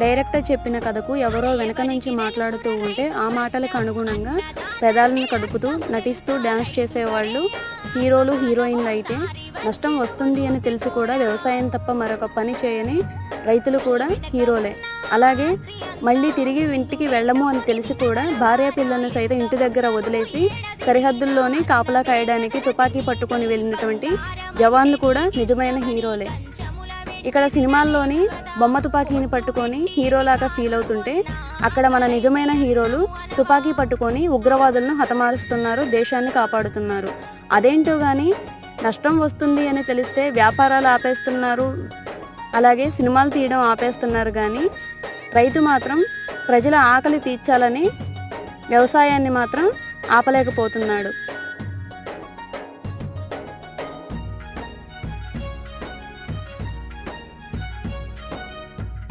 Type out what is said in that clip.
Director చెప్పిన కథకు ఎవరో వెనక నుంచి మాట్లాడుతూ ఉంటే ఆ మాటలకు అనుగుణంగా పెదాలను కదుపుతూ నటిస్తూ డ్యాన్స్ చేసేవాళ్ళు హీరోలు హీరోయిన్లు అయితే, నష్టం వస్తుంది అని తెలిసి కూడా వ్యవసాయం తప్ప మరొక పని చేయని రైతులు కూడా హీరోలే. అలాగే మళ్ళీ తిరిగి ఇంటికి వెళ్ళము అని తెలిసి కూడా భార్య పిల్లలను సైతం ఇంటి దగ్గర వదిలేసి సరిహద్దుల్లోనే కాపలా కాయడానికి తుపాకీ పట్టుకొని వెళ్ళినటువంటి జవాన్లు కూడా నిజమైన హీరోలే. ఇక్కడ సినిమాల్లోని బొమ్మ తుపాకీని పట్టుకొని హీరోలాగా ఫీల్ అవుతుంటే, అక్కడ మన నిజమైన హీరోలు తుపాకీ పట్టుకొని ఉగ్రవాదులను హతమారుస్తున్నారు, దేశాన్ని కాపాడుతున్నారు. అదేంటో కానీ నష్టం వస్తుంది అని తెలిస్తే వ్యాపారాలు ఆపేస్తున్నారు, అలాగే సినిమాలు తీయడం ఆపేస్తున్నారు. కానీ రైతు మాత్రం ప్రజల ఆకలి తీర్చాలని వ్యవసాయాన్ని మాత్రం ఆపలేకపోతున్నాడు.